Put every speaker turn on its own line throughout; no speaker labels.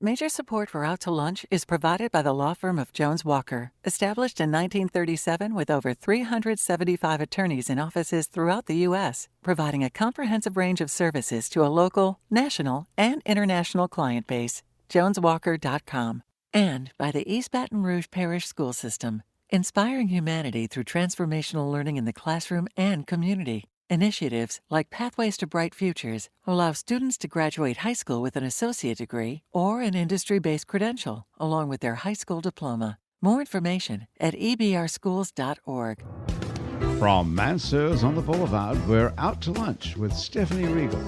Major support for Out to Lunch is provided by the law firm of Jones Walker, established in 1937 with over 375 attorneys in offices throughout the U.S., providing a comprehensive range of services to a local, national, and international client base. JonesWalker.com. And by the East Baton Rouge Parish School System, inspiring humanity through transformational learning in the classroom and community. Initiatives like Pathways to Bright Futures allow students to graduate high school with an associate degree or an industry-based credential, along with their high school diploma. More information at ebrschools.org.
From Mansur's on the Boulevard, we're out to lunch with Stephanie Regal.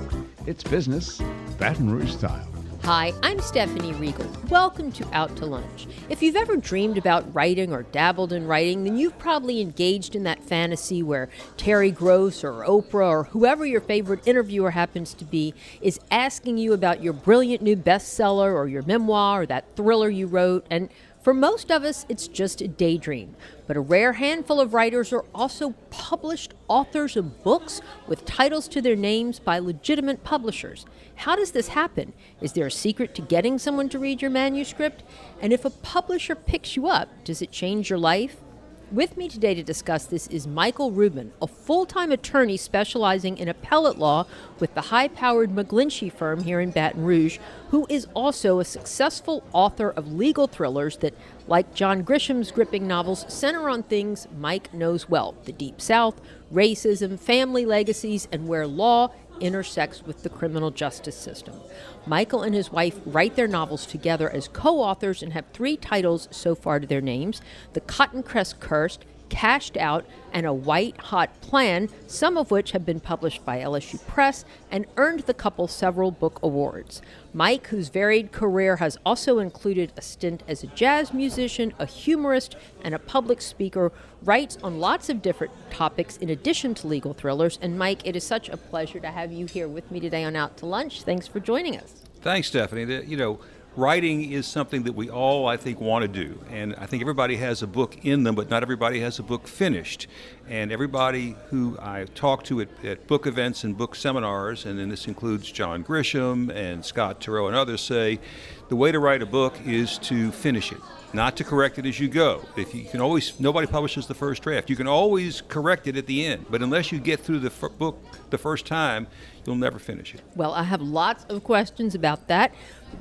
It's business, Baton Rouge style.
Hi, I'm Stephanie Regal. Welcome to Out to Lunch. If you've ever dreamed about writing or dabbled in writing, then you've probably engaged in that fantasy where Terry Gross or Oprah or whoever your favorite interviewer happens to be is asking you about your brilliant new bestseller or your memoir or that thriller you wrote. And for most of us, it's just a daydream. But a rare handful of writers are also published authors of books with titles to their names by legitimate publishers. How does this happen? Is there a secret to getting someone to read your manuscript? And if a publisher picks you up, does it change your life? With me today to discuss this is Michael Rubin, a full-time attorney specializing in appellate law with the high-powered McGlinchey firm here in Baton Rouge, who is also a successful author of legal thrillers that, like John Grisham's gripping novels, center on things Mike knows well: the Deep South, racism, family legacies, and where law intersects with the criminal justice system. Michael and his wife write their novels together as co-authors and have 3 titles so far to their names: The Cottoncrest Curse, Cashed Out, and A White Hot Plan, some of which have been published by LSU Press and earned the couple several book awards. Mike, whose varied career has also included a stint as a jazz musician, a humorist, and a public speaker, writes on lots of different topics in addition to legal thrillers. And Mike, it is such a pleasure to have you here with me today on Out to Lunch. Thanks for joining us.
Thanks, Stephanie. Writing is something that we all, I think, want to do. And I think everybody has a book in them, but not everybody has a book finished. And everybody who I talk to at book events and book seminars, and then this includes John Grisham and Scott Turow and others, say the way to write a book is to finish it, not to correct it as you go. Nobody publishes the first draft. You can always correct it at the end, but unless you get through the book the first time, you'll never finish it.
Well, I have lots of questions about that.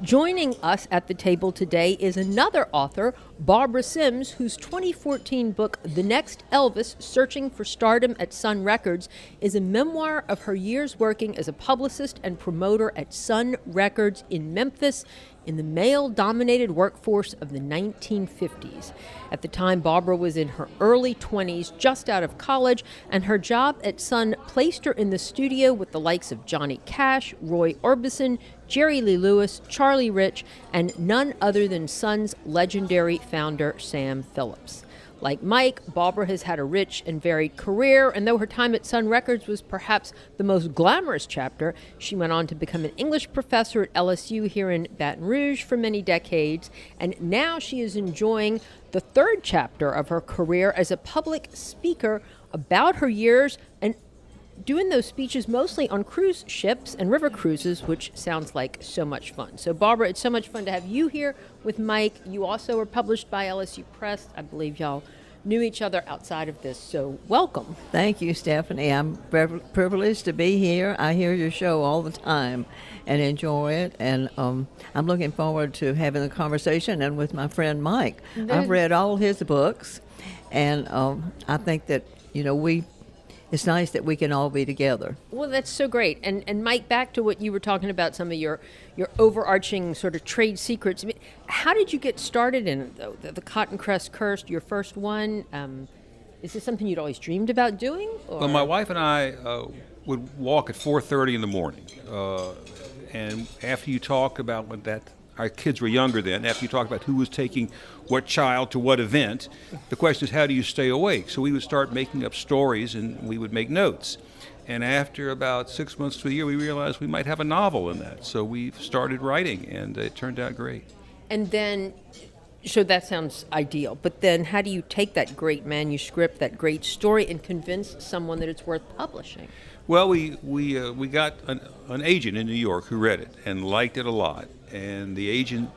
Joining us at the table today is another author, Barbara Sims, whose 2014 book, The Next Elvis: Searching for Stardom at Sun Records, is a memoir of her years working as a publicist and promoter at Sun Records in Memphis in the male-dominated workforce of the 1950s. At the time, Barbara was in her early 20s, just out of college, and her job at Sun placed her in the studio with the likes of Johnny Cash, Roy Orbison, Jerry Lee Lewis, Charlie Rich, and none other than Sun's legendary founder, Sam Phillips. Like Mike, Barbara has had a rich and varied career, and though her time at Sun Records was perhaps the most glamorous chapter, she went on to become an English professor at LSU here in Baton Rouge for many decades, and now she is enjoying the 3rd chapter of her career as a public speaker about her years and doing those speeches mostly on cruise ships and river cruises, which sounds like so much fun. So, Barbara, it's so much fun to have you here with Mike. You also are published by LSU Press. I believe y'all knew each other outside of this, so welcome.
Thank you, Stephanie. I'm privileged to be here. I hear your show all the time and enjoy it, and I'm looking forward to having a conversation and with my friend Mike. I've read all his books, and I think that, it's nice that we can all be together.
Well, that's so great. And Mike, back to what you were talking about, some of your overarching sort of trade secrets. I mean, how did you get started in it, though? The Cottoncrest Curse, your first one. Is this something you'd always dreamed about doing? Or?
Well, my wife and I would walk at 4:30 in the morning. And after you talk about what that, our kids were younger then, after you talk about who was taking what child to what event, the question is, how do you stay awake? So we would start making up stories and we would make notes. And after about 6 months to a year, we realized we might have a novel in that. So we started writing, and it turned out great.
And then, so that sounds ideal. But then how do you take that great manuscript, that great story, and convince someone that it's worth publishing?
Well, we got an agent in New York who read it and liked it a lot. and the agent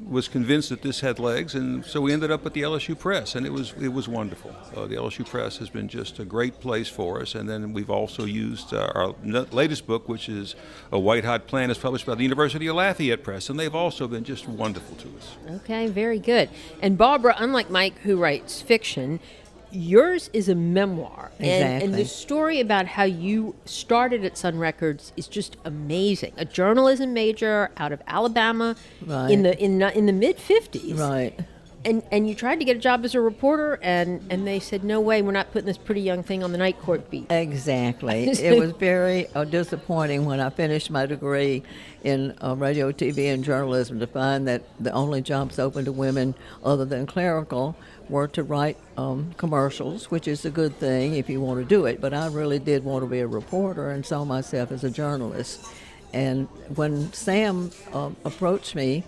was convinced that this had legs, and so we ended up at the LSU Press, and it was wonderful. The LSU Press has been just a great place for us, and then we've also used our latest book, which is A White Hot Plan, is published by the University of Lafayette Press, and they've also been just wonderful to us.
Okay, very good. And Barbara, unlike Mike, who writes fiction, yours is a memoir.
Exactly.
And the story about how you started at Sun Records is just amazing. A journalism major out of Alabama
Right.
in the mid-50s.
Right.
And you tried to get a job as a reporter, and they said, no way, we're not putting this pretty young thing on the night court beat.
Exactly. It was very disappointing when I finished my degree in radio, TV, and journalism to find that the only jobs open to women other than clerical were to write commercials, which is a good thing if you want to do it. But I really did want to be a reporter and saw myself as a journalist. And when Sam approached me,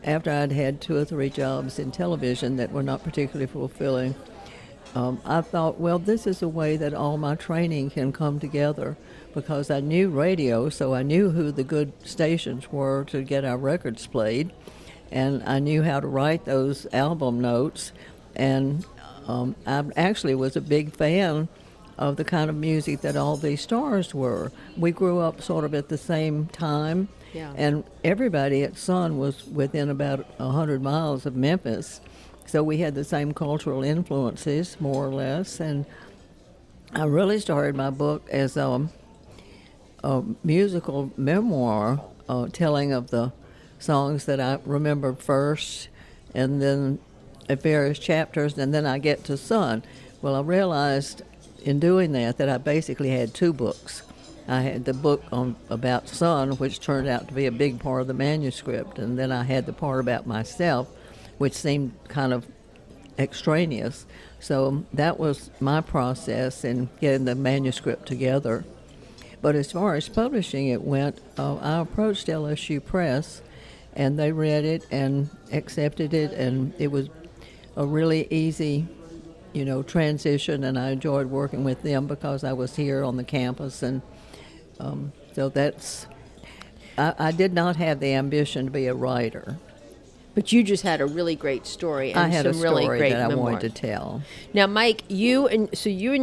after I'd had 2 or 3 jobs in television that were not particularly fulfilling, I thought, well, this is a way that all my training can come together, because I knew radio, so I knew who the good stations were to get our records played, and I knew how to write those album notes, and I actually was a big fan of the kind of music that all these stars were. We grew up sort of at the same time.
Yeah.
And everybody at Sun was within about 100 miles of Memphis. So we had the same cultural influences, more or less. And I really started my book as a musical memoir, telling of the songs that I remembered first, and then at various chapters, and then I get to Sun. Well, I realized in doing that I basically had 2 books. I had the book about Sun, which turned out to be a big part of the manuscript, and then I had the part about myself, which seemed kind of extraneous. So that was my process in getting the manuscript together. But as far as publishing it went, I approached LSU Press, and they read it and accepted it, and it was a really easy transition, and I enjoyed working with them because I was here on the campus, and so I did not have the ambition to be a writer.
But you just had a really great story and
I had
some
a story
really great
that I
memoirs.
wanted to tell.
Now, Mike, you and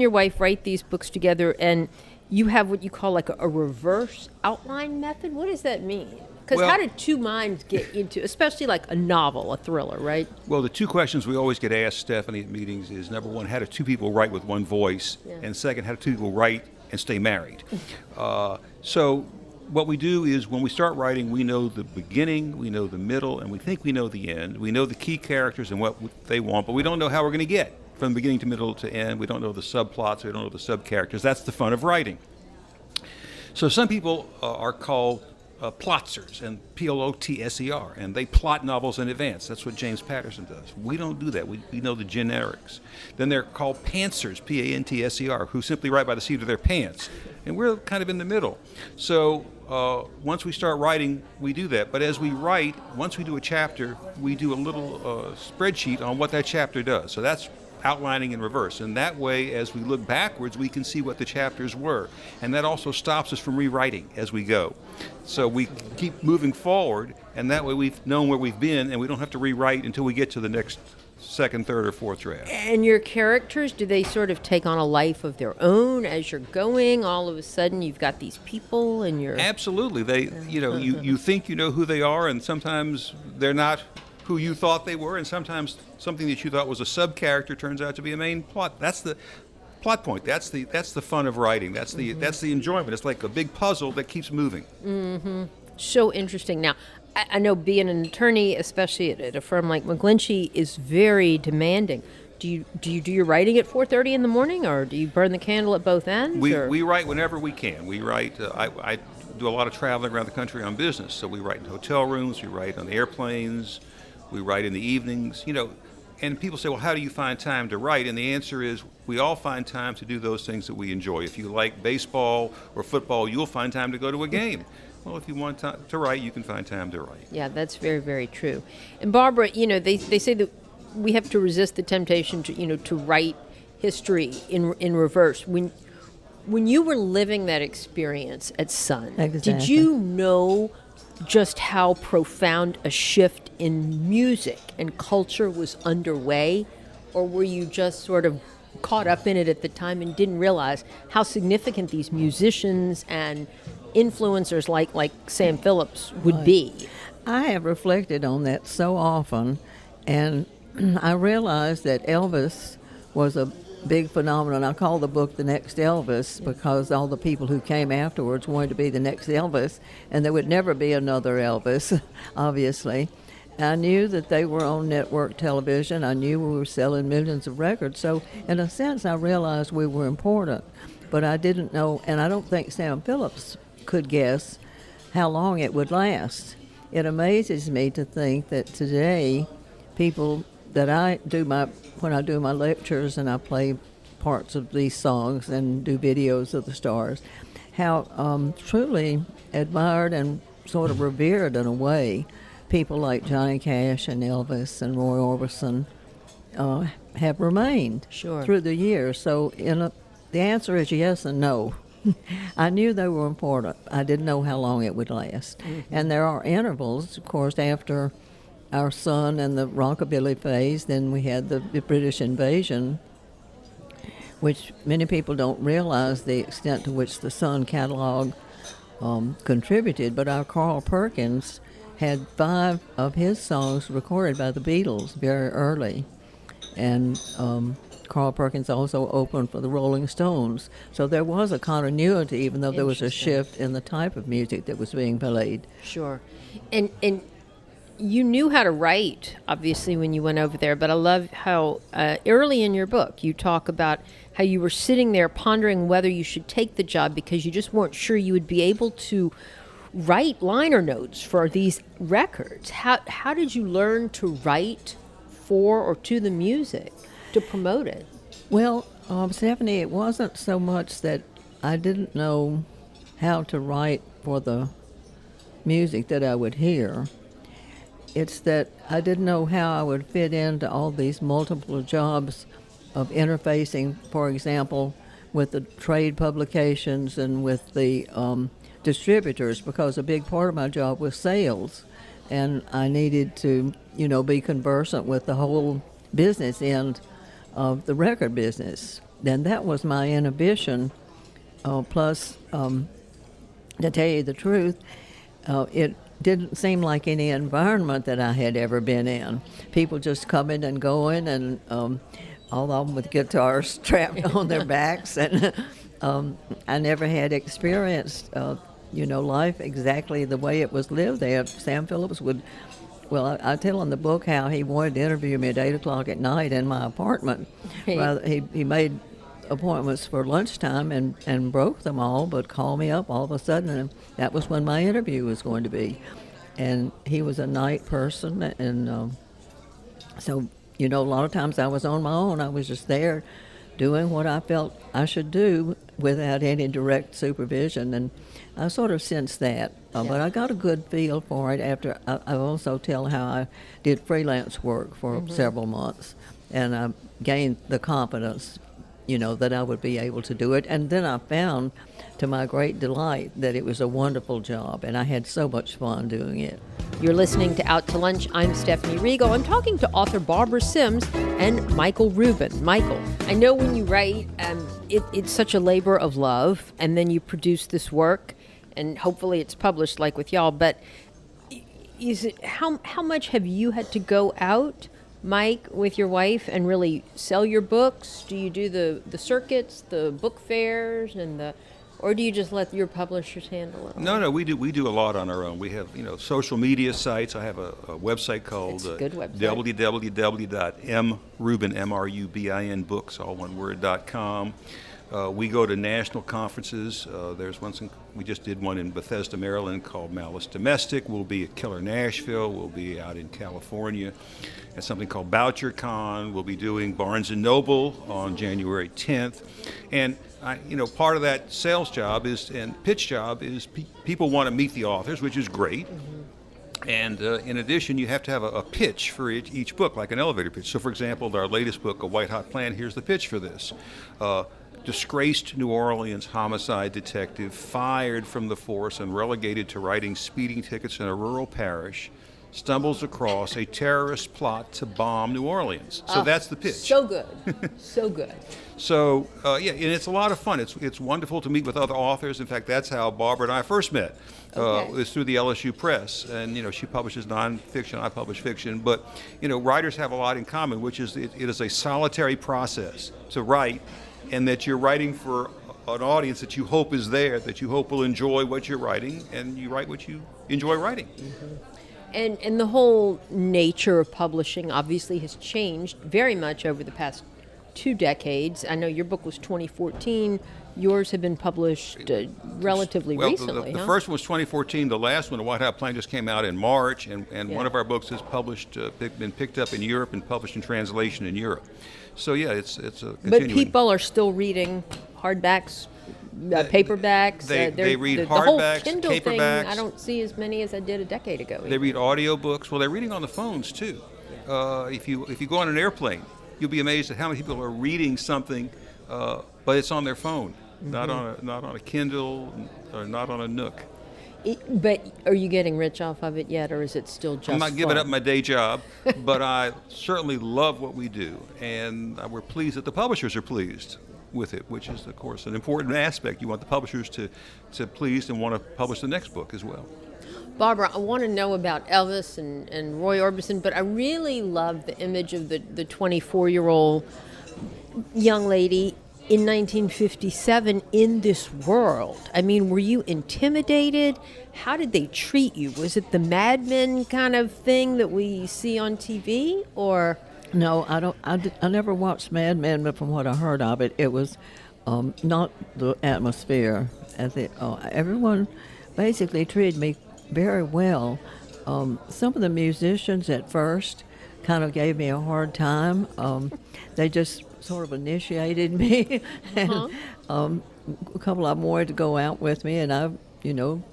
your wife write these books together, and you have what you call like a reverse outline method. What does that mean? Because
Well-
how did 2 minds get into, especially like a novel, a thriller, right?
Well, the 2 questions we always get asked, Stephanie, at meetings is, number 1, how do 2 people write with one voice?
Yeah.
And second, how do 2 people write and stay married? So what we do is when we start writing, we know the beginning, we know the middle, and we think we know the end. We know the key characters and what they want, but we don't know how we're going to get from beginning to middle to end. We don't know the subplots, we don't know the sub-characters. That's the fun of writing. So some people are called plotsers, and P-L-O-T-S-E-R, and they plot novels in advance. That's what James Patterson does. We don't do that. We know the generics. Then they're called pantsers, P-A-N-T-S-E-R, who simply write by the seat of their pants. And we're kind of in the middle. So once we start writing, we do that. But as we write, once we do a chapter, we do a little spreadsheet on what that chapter does. So that's outlining in reverse. And that way, as we look backwards, we can see what the chapters were. And that also stops us from rewriting as we go. So we keep moving forward, and that way we've known where we've been, and we don't have to rewrite until we get to the next 2nd, 3rd, or 4th draft.
And your characters, do they sort of take on a life of their own as you're going? All of a sudden, you've got these people, and you're...
Absolutely. They, you think you know who they are, and sometimes they're not who you thought they were, and sometimes something that you thought was a sub-character turns out to be a main plot. That's the plot point. That's the fun of writing. That's the enjoyment. It's like a big puzzle that keeps moving.
Mm-hmm. So interesting. Now, I know being an attorney, especially at a firm like McGlinchey, is very demanding. Do you do your writing at 4:30 in the morning, or do you burn the candle at both ends?
We write whenever we can. We write. I do a lot of traveling around the country on business, so we write in hotel rooms. We write on airplanes. We write in the evenings. And people say, well, how do you find time to write? And the answer is, we all find time to do those things that we enjoy. If you like baseball or football, you'll find time to go to a game. Well, if you want to write, you can find time to write.
Yeah, that's very, very true. And Barbara, they say that we have to resist the temptation to write history in reverse. When you were living that experience at Sun,
Exactly.
did you know just how profound a shift in music and culture was underway, or were you just sort of caught up in it at the time and didn't realize how significant these musicians and influencers like Sam Phillips would be?
I have reflected on that so often, and I realized that Elvis was a big phenomenon. I call the book The Next Elvis because all the people who came afterwards wanted to be the next Elvis, and there would never be another Elvis, obviously. I knew that they were on network television. I knew we were selling millions of records. So in a sense, I realized we were important, but I didn't know, and I don't think Sam Phillips could guess how long it would last. It amazes me to think that today people that when I do my lectures and I play parts of these songs and do videos of the stars, how truly admired and sort of revered in a way people like Johnny Cash and Elvis and Roy Orbison have remained through the years. So the answer is yes and no. I knew they were important. I didn't know how long it would last. Mm-hmm. And there are intervals, of course, after our Sun and the rockabilly phase, then we had the British invasion, which many people don't realize the extent to which the Sun catalog contributed. But our Carl Perkins had 5 of his songs recorded by the Beatles very early. And Carl Perkins also opened for the Rolling Stones. So there was a continuity, even though there was a shift in the type of music that was being played.
Sure. And you knew how to write, obviously, when you went over there, but I love how early in your book you talk about how you were sitting there pondering whether you should take the job because you just weren't sure you would be able to write liner notes for these records. How did you learn to write for or to the music to promote it?
Well, Stephanie, it wasn't so much that I didn't know how to write for the music that I would hear. It's that I didn't know how I would fit into all these multiple jobs of interfacing, for example, with the trade publications and with the distributors, because a big part of my job was sales, and I needed to, be conversant with the whole business end of the record business. And that was my inhibition. Plus, to tell you the truth, it didn't seem like any environment that I had ever been in. People just coming and going, and all of them with guitars strapped on their backs, and I never had experienced, life exactly the way it was lived there. Sam Phillips would, I tell in the book how he wanted to interview me at 8 o'clock at night in my apartment. He made appointments for lunchtime and broke them all, but called me up all of a sudden, and that was when my interview was going to be. And he was a night person, and so, a lot of times I was on my own. I was just there doing what I felt I should do without any direct supervision, and I sort of sensed that. But I got a good feel for it after I also tell how I did freelance work for several months, and I gained the confidence that I would be able to do it. And then I found, to my great delight, that it was a wonderful job, and I had so much fun doing it.
You're listening to Out to Lunch. I'm Stephanie Regal. I'm talking to author Barbara Sims and Michael Rubin. Michael, I know when you write, it's such a labor of love, and then you produce this work, and hopefully it's published like with y'all, but how much have you had to go out, Mike, with your wife and really sell your books? Do you do the circuits, the book fairs, or do you just let your publishers handle it?
No, we do a lot on our own. We have social media sites. I have a website called www.mrubin all one word.com. We go to national conferences. There's we just did one in Bethesda, Maryland called Malice Domestic. We'll be at Killer Nashville. We'll be out in California at something called BoucherCon. We'll be doing Barnes & Noble on January 10th. And part of that sales job and pitch job is people want to meet the authors, which is great. Mm-hmm. And in addition, you have to have a pitch for each book, like an elevator pitch. So, for example, our latest book, A White Hot Plan, here's the pitch for this. disgraced New Orleans homicide detective fired from the force and relegated to writing speeding tickets in a rural parish stumbles across a terrorist plot to bomb New Orleans. So that's the pitch.
So good. So good.
So, yeah, and it's a lot of fun. It's wonderful to meet with other authors. In fact, that's how Barbara and I first met.
Okay.
It was through the LSU Press. And, she publishes nonfiction, I publish fiction. But, writers have a lot in common, which is it is a solitary process to write, and that you're writing for an audience that you hope is there, that you hope will enjoy what you're writing, and you write what you enjoy writing.
Mm-hmm. And the whole nature of publishing obviously has changed very much over the past 2 decades. I know your book was 2014. Yours have been published relatively recently.
The first one was 2014. The last one, The White Hot Plane, just came out in March, and one of our books has been picked up in Europe and published in translation in Europe. So yeah, it's a continuing.
But people are still reading hardbacks, paperbacks.
They read
the whole
hardbacks,
Kindle
paperbacks.
Thing, I don't see as many as I did a decade ago.
They read audiobooks. Well, they're reading on the phones too. If you go on an airplane, you'll be amazed at how many people are reading something, but it's on their phone, not on a Kindle or not on a Nook.
But are you getting rich off of it yet, or is it still just
I'm not giving
fun?
up my day job, but I certainly love what we do, and we're pleased that the publishers are pleased with it, which is, of course, an important aspect. You want the publishers to pleased and want to publish the next book as well.
Barbara, I want to know about Elvis and Roy Orbison, but I really love the image of the 24-year-old young lady in 1957 in this world. I mean, were you intimidated? How did they treat you? Was it the Mad Men kind of thing that we see on TV, or?
No, I don't. I never watched Mad Men, but from what I heard of it, it was not the atmosphere. Everyone basically treated me very well. Some of the musicians at first kind of gave me a hard time. They just sort of initiated me, and a couple of them wanted to go out with me, and I,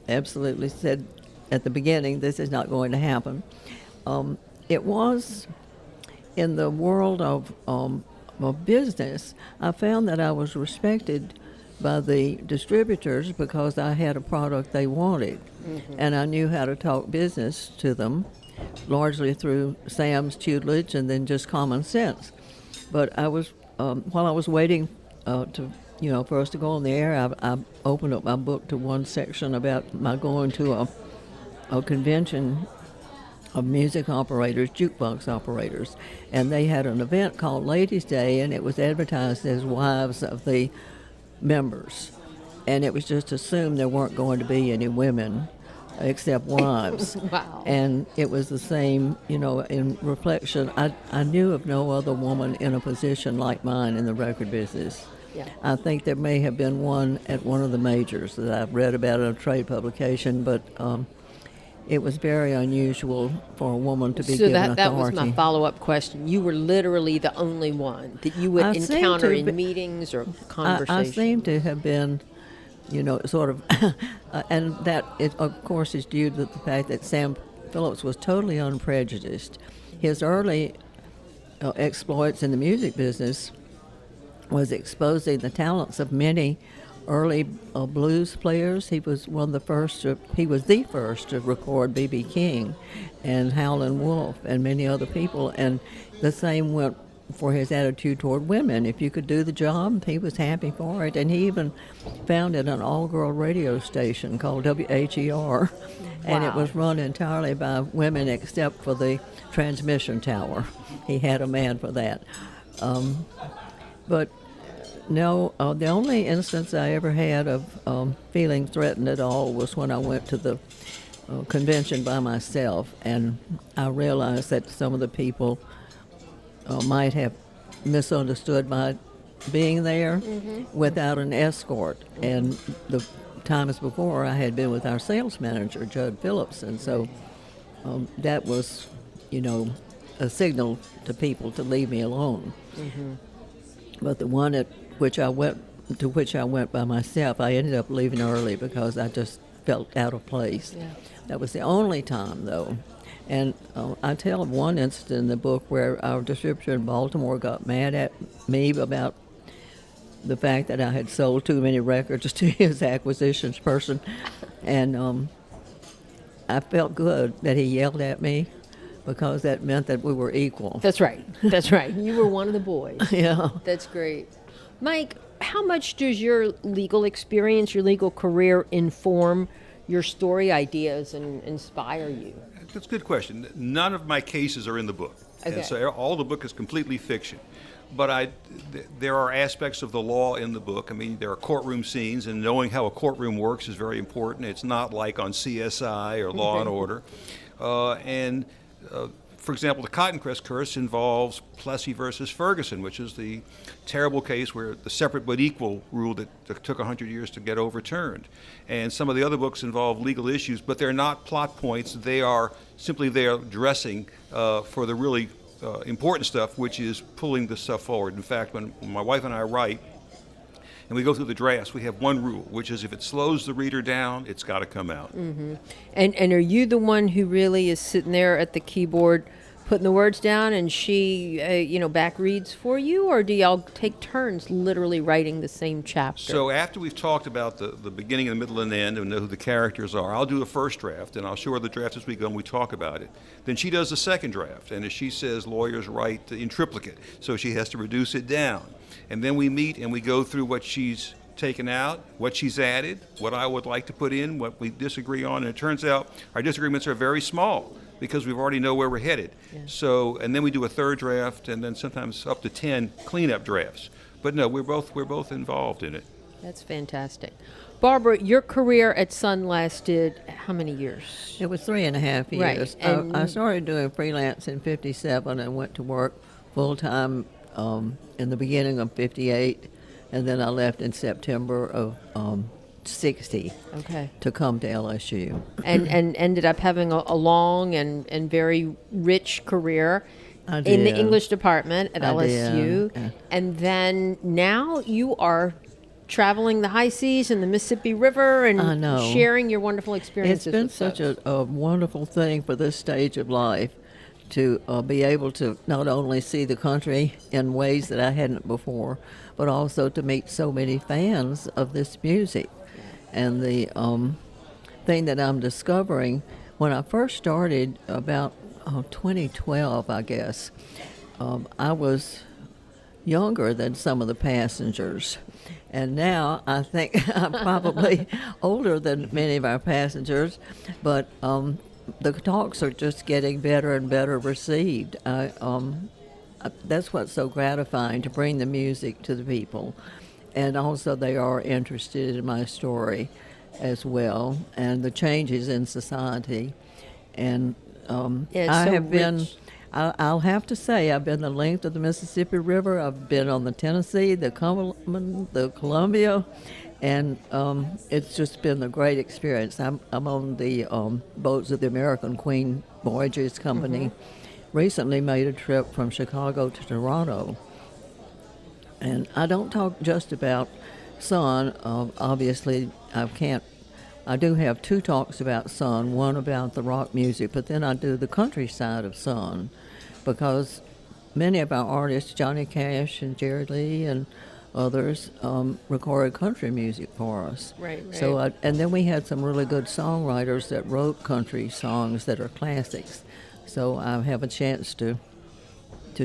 absolutely said at the beginning, this is not going to happen. It was in the world of business. I found that I was respected by the distributors because I had a product they wanted, and I knew how to talk business to them, largely through Sam's tutelage and then just common sense. But I was while I was waiting for us to go on the air, I opened up my book to one section about my going to a convention of music operators, jukebox operators, and they had an event called Ladies' Day, and it was advertised as wives of the members, and it was just assumed there weren't going to be any women except wives.
Wow.
And it was the same, in reflection. I knew of no other woman in a position like mine in the record business.
Yeah.
I think there may have been one at one of the majors that I've read about in a trade publication, but it was very unusual for a woman to be given authority.
So that was my follow-up question. You were literally the only one that you would encounter in meetings or conversations.
I seem to have been, sort of, and that, of course, is due to the fact that Sam Phillips was totally unprejudiced. His early exploits in the music business was exposing the talents of many early blues players. He was the first to record B.B. King and Howlin' Wolf and many other people, and the same went for his attitude toward women. If you could do the job, he was happy for it, and he even founded an all-girl radio station called WHER, and it was run entirely by women except for the transmission tower. He had a man for that. But no, the only instance I ever had of feeling threatened at all was when I went to the convention by myself, and I realized that some of the people might have misunderstood my being there without an escort. And the times before, I had been with our sales manager, Judd Phillips, and so that was, a signal to people to leave me alone. But the one to which I went by myself, I ended up leaving early because I just felt out of place. Yeah. That was the only time, though. And I tell of one incident in the book where our distributor in Baltimore got mad at me about the fact that I had sold too many records to his acquisitions person, and I felt good that he yelled at me because that meant that we were equal.
That's right. That's right. You were one of the boys.
Yeah.
That's great. Mike, how much does your legal experience, your legal career inform your story ideas and inspire you?
That's a good question. None of my cases are in the book.
Okay.
And so all the book is completely fiction. But there are aspects of the law in the book. I mean, there are courtroom scenes, and knowing how a courtroom works is very important. It's not like on CSI or Law and Order. For example, the Cottoncrest Curse involves Plessy versus Ferguson, which is the terrible case where the separate but equal rule that took 100 years to get overturned. And some of the other books involve legal issues, but they're not plot points. They are simply there dressing for the really important stuff, which is pulling this stuff forward. In fact, when my wife and I write, and we go through the drafts, we have one rule, which is if it slows the reader down, it's got to come out.
Mm-hmm. And are you the one who really is sitting there at the keyboard putting the words down, and she, back reads for you, or do y'all take turns literally writing the same chapter?
So after we've talked about the beginning, the middle, and the end, and know who the characters are, I'll do a first draft, and I'll show her the draft as we go, and we talk about it. Then she does the second draft, and as she says, lawyers write in triplicate, so she has to reduce it down. And then we meet and we go through what she's taken out, what she's added, what I would like to put in, what we disagree on, and it turns out our disagreements are very small because we already know where we're headed. Yeah. So, and then we do a third draft, and then sometimes up to 10 cleanup drafts. But no, we're both involved in it.
That's fantastic. Barbara, your career at Sun lasted how many years?
It was 3.5 years.
Right. And
I started doing freelance in 57 and went to work full-time in the beginning of 58, and then I left in September of 60 to come to LSU.
And ended up having a long and very rich career in the English department at LSU. Yeah. And then now you are traveling the high seas and the Mississippi River and sharing your wonderful experiences.
It's been such a wonderful thing for this stage of life to be able to not only see the country in ways that I hadn't before, but also to meet so many fans of this music. And the thing that I'm discovering, when I first started about 2012, I guess, I was younger than some of the passengers. And now I think I'm probably older than many of our passengers, but the talks are just getting better and better received. That's what's so gratifying, to bring the music to the people. And also they are interested in my story as well, and the changes in society. And I have been, I'll have to say, I've been the length of the Mississippi River. I've been on the Tennessee, the Cumberland, the Columbia, and it's just been a great experience. I'm on the boats of the American Queen Voyages Company. Recently made a trip from Chicago to Toronto. And I don't talk just about Sun. Obviously, I do have 2 talks about Sun, one about the rock music, but then I do the country side of Sun, because many of our artists, Johnny Cash and Jerry Lee and others, recorded country music for us.
Right.
So, and then we had some really good songwriters that wrote country songs that are classics. So I have a chance to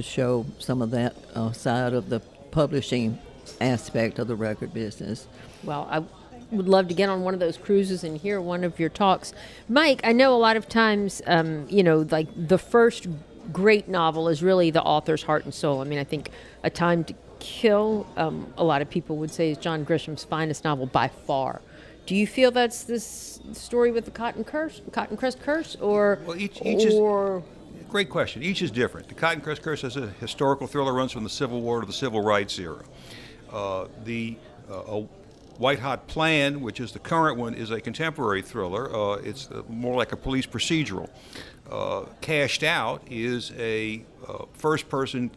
show some of that side of the publishing aspect of the record business.
Well, I would love to get on one of those cruises and hear one of your talks. Mike, I know a lot of times, like the first great novel is really the author's heart and soul. I mean, I think A Time to Kill, a lot of people would say is John Grisham's finest novel by far. Do you feel that's this story with the Cottoncrest Curse, or?
Well, each is great question. Each is different. The Cottoncrest Curse is a historical thriller, runs from the Civil War to the Civil Rights era. The White Hot Plan, which is the current one, is a contemporary thriller. It's more like a police procedural. Cashed Out is a first-person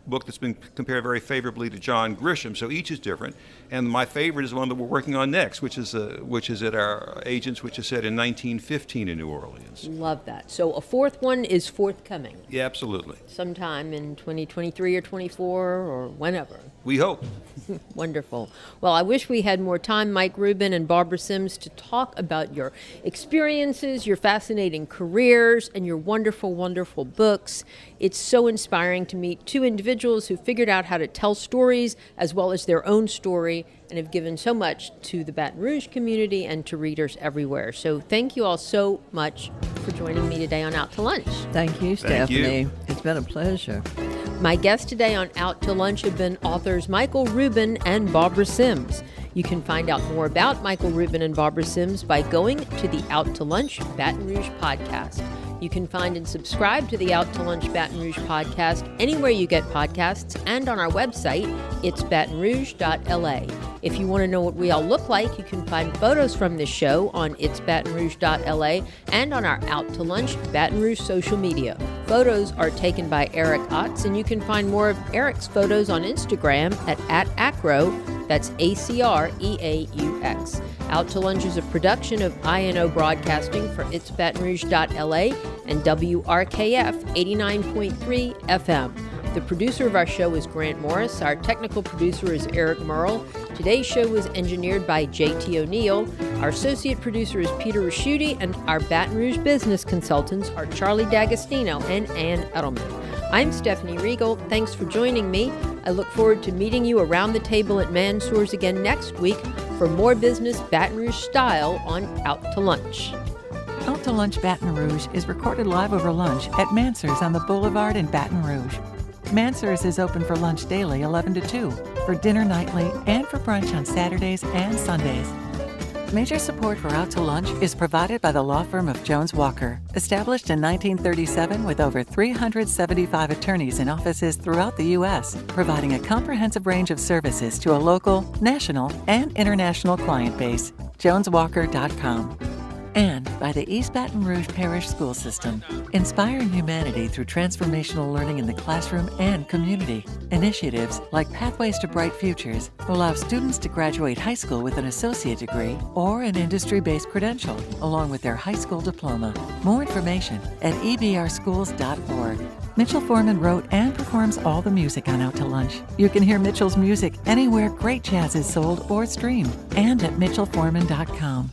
book that's been compared very favorably to John Grisham. So each is different. And my favorite is the one that we're working on next, which is at our agents, which is set in 1915 in New Orleans.
Love that. So a fourth one is forthcoming.
Yeah, absolutely.
Sometime in 2023 or 24 or whenever.
We hope.
Wonderful. Well, I wish we had more time, Mike Rubin and Barbara Sims, to talk about your experiences, your fascinating careers, and your wonderful, wonderful books. It's so inspiring to meet two individuals who figured out how to tell stories as well as their own story and have given so much to the Baton Rouge community and to readers everywhere. So thank you all so much for joining me today on Out to Lunch.
Thank you, Stephanie.
you.
It's been a pleasure.
My guests today on Out to Lunch have been authors Michael Rubin and Barbara Sims. You can find out more about Michael Rubin and Barbara Sims by going to the Out to Lunch Baton Rouge podcast. You can find and subscribe to the Out to Lunch Baton Rouge podcast anywhere you get podcasts and on our website, itsbatonrouge.la. If you want to know what we all look like, you can find photos from this show on itsbatonrouge.la and on our Out to Lunch Baton Rouge social media. Photos are taken by Eric Otts, and you can find more of Eric's photos on Instagram at @acro, that's ACREAUX. Out to Lunch is a production of INO Broadcasting for itsbatonrouge.la and WRKF 89.3 FM. The producer of our show is Grant Morris. Our technical producer is Eric Merle. Today's show was engineered by J.T. O'Neill. Our associate producer is Peter Raschuti, and our Baton Rouge business consultants are Charlie D'Agostino and Ann Edelman. I'm Stephanie Riegel. Thanks for joining me. I look forward to meeting you around the table at Mansour's again next week for more business Baton Rouge style on Out to Lunch.
Out to Lunch Baton Rouge is recorded live over lunch at Mansour's on the Boulevard in Baton Rouge. Mansour's is open for lunch daily 11 to 2, for dinner nightly, and for brunch on Saturdays and Sundays. Major support for Out to Lunch is provided by the law firm of Jones Walker, established in 1937 with over 375 attorneys in offices throughout the U.S., providing a comprehensive range of services to a local, national, and international client base. JonesWalker.com. And by the East Baton Rouge Parish School System, inspiring humanity through transformational learning in the classroom and community. Initiatives like Pathways to Bright Futures allow students to graduate high school with an associate degree or an industry-based credential, along with their high school diploma. More information at ebrschools.org. Mitchell Foreman wrote and performs all the music on Out to Lunch. You can hear Mitchell's music anywhere great jazz is sold or streamed, and at mitchellforeman.com.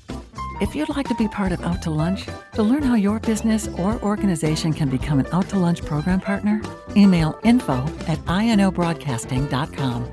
If you'd like to be part of Out to Lunch, to learn how your business or organization can become an Out to Lunch program partner, email info@inobroadcasting.com.